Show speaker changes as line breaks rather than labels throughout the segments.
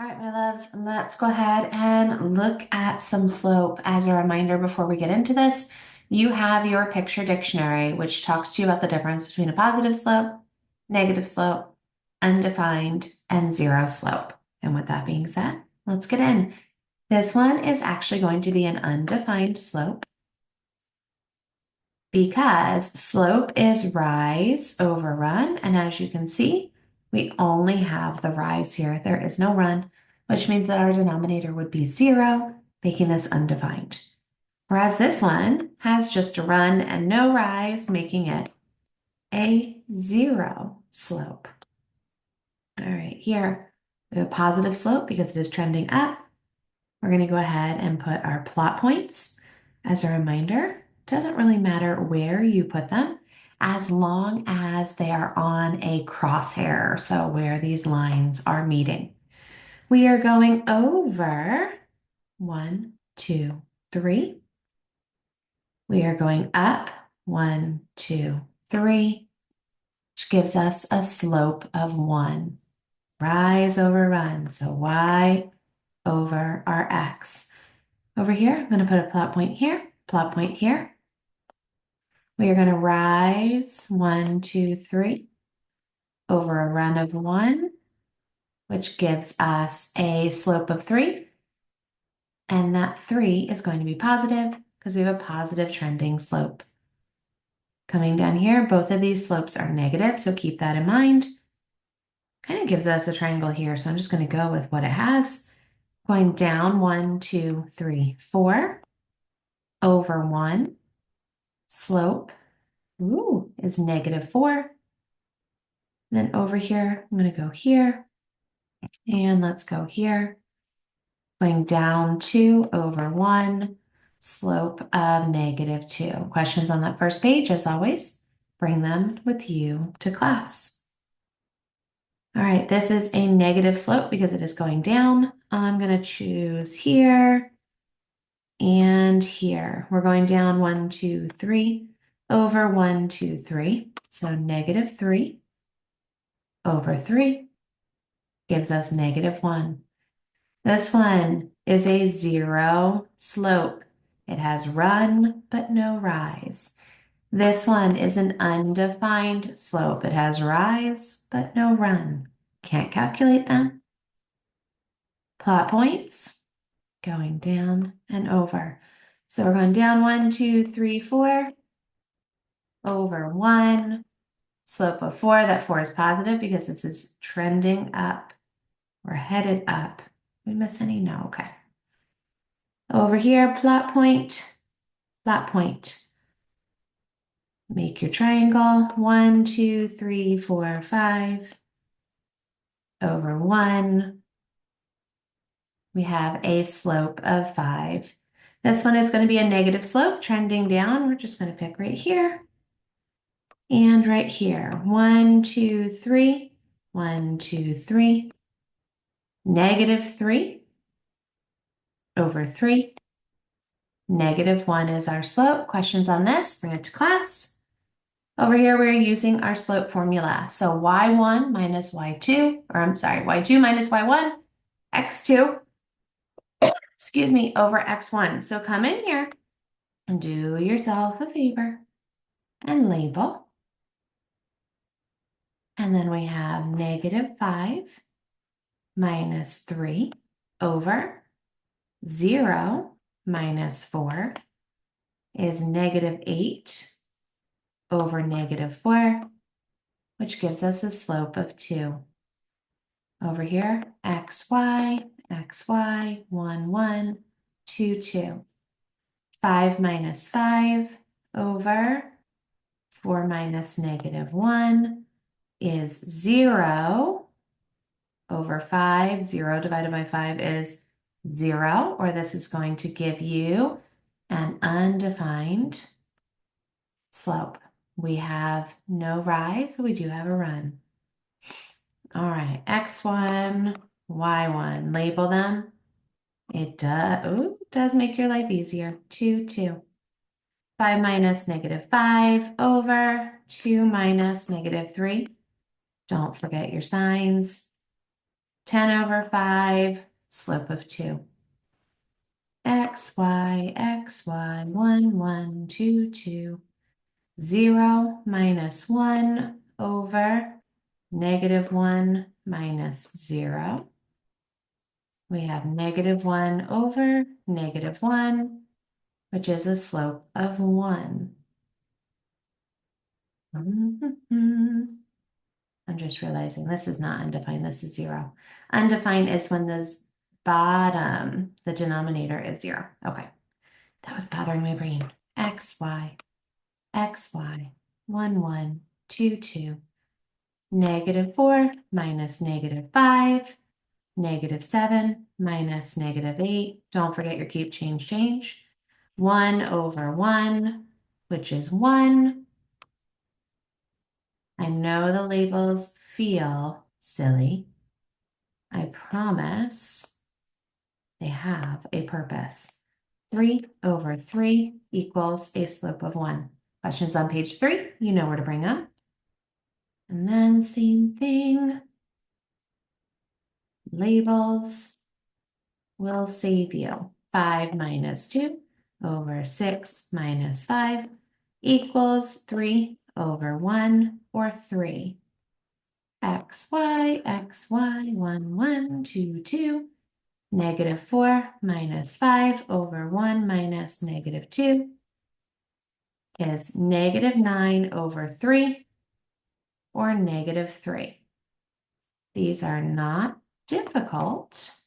All right, my loves, let's go ahead and look at some slope. As a reminder, before we get into this, you have your picture dictionary, which talks to you about the difference between a positive slope, negative slope, undefined, and zero slope. And with that being said, let's get in. This one is actually going to be an undefined slope because slope is rise over run. And as you can see, we only have the rise here. There is no run, which means that our denominator would be 0, making this undefined. Whereas this one has just a run and no rise, making it a 0 slope. All right, here we have a positive slope because it is trending up. We're going to go ahead and put our plot points. As a reminder, it doesn't really matter where you put them as long as they are on a crosshair, so where these lines are meeting. We are going over 1, 2, 3. We are going up 1, 2, 3, which gives us a slope of 1. Rise over run, so y over our x. Over here, I'm going to put a plot point here, plot point here. We are going to rise 1, 2, 3 over a run of 1, which gives us a slope of 3. And that 3 is going to be positive because we have a positive trending slope. Coming down here, both of these slopes are negative, so keep that in mind. Kind of gives us a triangle here, so I'm just going to go with what it has. Going down 1, 2, 3, 4 over 1. Slope is -4. Then over here, I'm going to go here. And let's go here. Going down 2 over 1. Slope of -2. Questions on that first page, as always, bring them with you to class. All right, this is a negative slope because it is going down. I'm going to choose here and here. We're going down 1, 2, 3 over 1, 2, 3. So -3 over 3 gives us -1. This one is a 0 slope. It has run, but no rise. This one is an undefined slope. It has rise, but no run. Can't calculate them. Plot points, going down and over. So we're going down 1, 2, 3, 4, over 1, slope of 4. That 4 is positive because this is trending up. We're headed up. Did we miss any? No, okay. Over here, plot point, plot point. Make your triangle, 1, 2, 3, 4, 5, over 1. We have a slope of 5. This one is going to be a negative slope trending down. We're just going to pick right here and right here. 1, 2, 3, 1, 2, 3, -3 over 3. -1 is our slope. Questions on this? Bring it to class. Over here, we're using our slope formula. So y1 minus y2, or I'm sorry, y2 minus y1, x2, excuse me, over x1. So come in here and do yourself a favor and label. And then we have -5 minus 3 over 0 minus 4 is -8 over -4, which gives us a slope of 2. Over here, xy, 1, 1, 2, 2. 5 minus 5 over 4 minus -1 is 0 over 5. 0 divided by 5 is 0, or this is going to give you an undefined slope. We have no rise, but we do have a run. All right, x1, y1, label them. It does make your life easier. 2, 2. 5 minus -5 over 2 minus -3. Don't forget your signs. 10 over 5, slope of 2. X, Y, 1, 1, 2, 2. 0 minus 1 over -1 minus 0. We have -1 over -1, which is a slope of 1. I'm just realizing this is not undefined, this is 0. Undefined is when this bottom, the denominator is 0. Okay, that was bothering my brain. X, Y, 1, 1, 2, 2. -4 minus -5, -7 minus -8. Don't forget your keep, change, change. 1 over 1, which is 1. I know the labels feel silly. I promise they have a purpose. 3 over 3 equals a slope of 1. Questions on page 3, you know where to bring them. And then same thing. Labels will save you. 5 minus 2 over 6 minus 5 equals 3 over 1 or 3. X, Y, 1, 1, 2, 2. -4 minus 5 over 1 minus -2 is -9 over 3 or -3. These are not difficult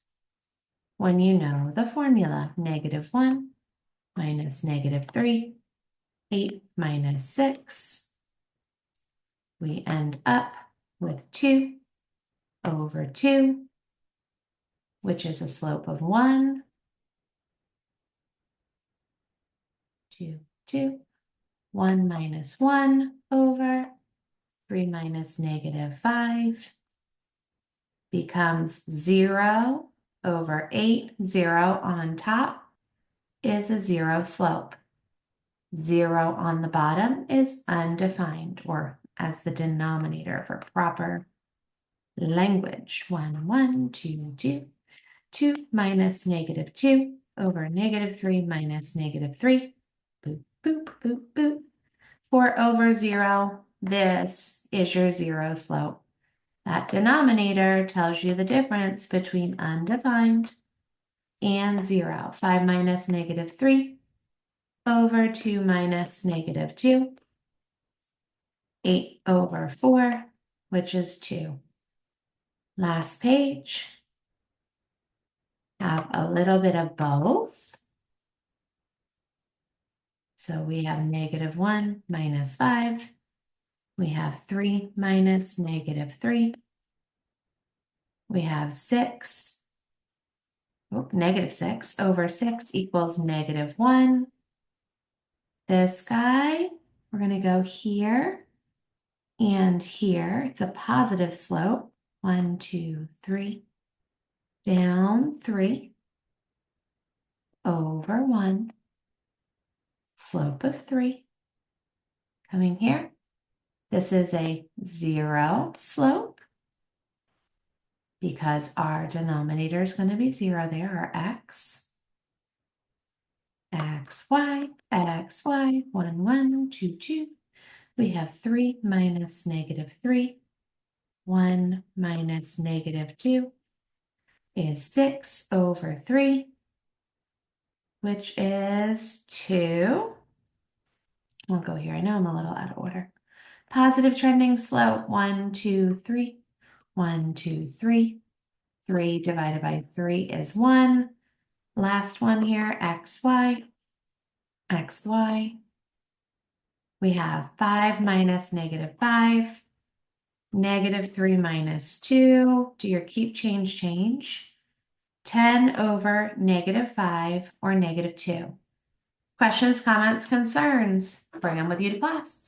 when you know the formula. -1 minus -3, 8 minus 6. We end up with 2 over 2, which is a slope of 1, 2, 2. 1 minus 1 over 3 minus -5 becomes 0 over 8. 0 on top is a 0 slope. 0 on the bottom is undefined, or as the denominator for proper language. 1, 1, 2, 2. 2 minus -2 over -3 minus -3. Boop, boop, boop, boop. 4 over 0. This is your 0 slope. That denominator tells you the difference between undefined and 0. 5 minus -3 over 2 minus -2. 8 over 4, which is 2. Last page. Have a little bit of both. So we have -1 minus 5. We have 3 minus -3. We have 6. -6 over 6 equals -1. This guy, we're going to go here and here. It's a positive slope. 1, 2, 3. Down 3 over 1. Slope of 3. Coming here. This is a 0 slope because our denominator is going to be 0 there, or x. X, Y, 1, 1, 2, 2. We have 3 minus -3. 1 minus -2 is 6 over 3, which is 2. We'll go here. I know I'm a little out of order. Positive trending slope. 1, 2, 3. 1, 2, 3. 3 divided by 3 is 1. Last one here, x, y. We have 5 minus -5. -3 minus 2. Do your keep, change, change. 10 over -5 or -2. Questions, comments, concerns? Bring them with you to class.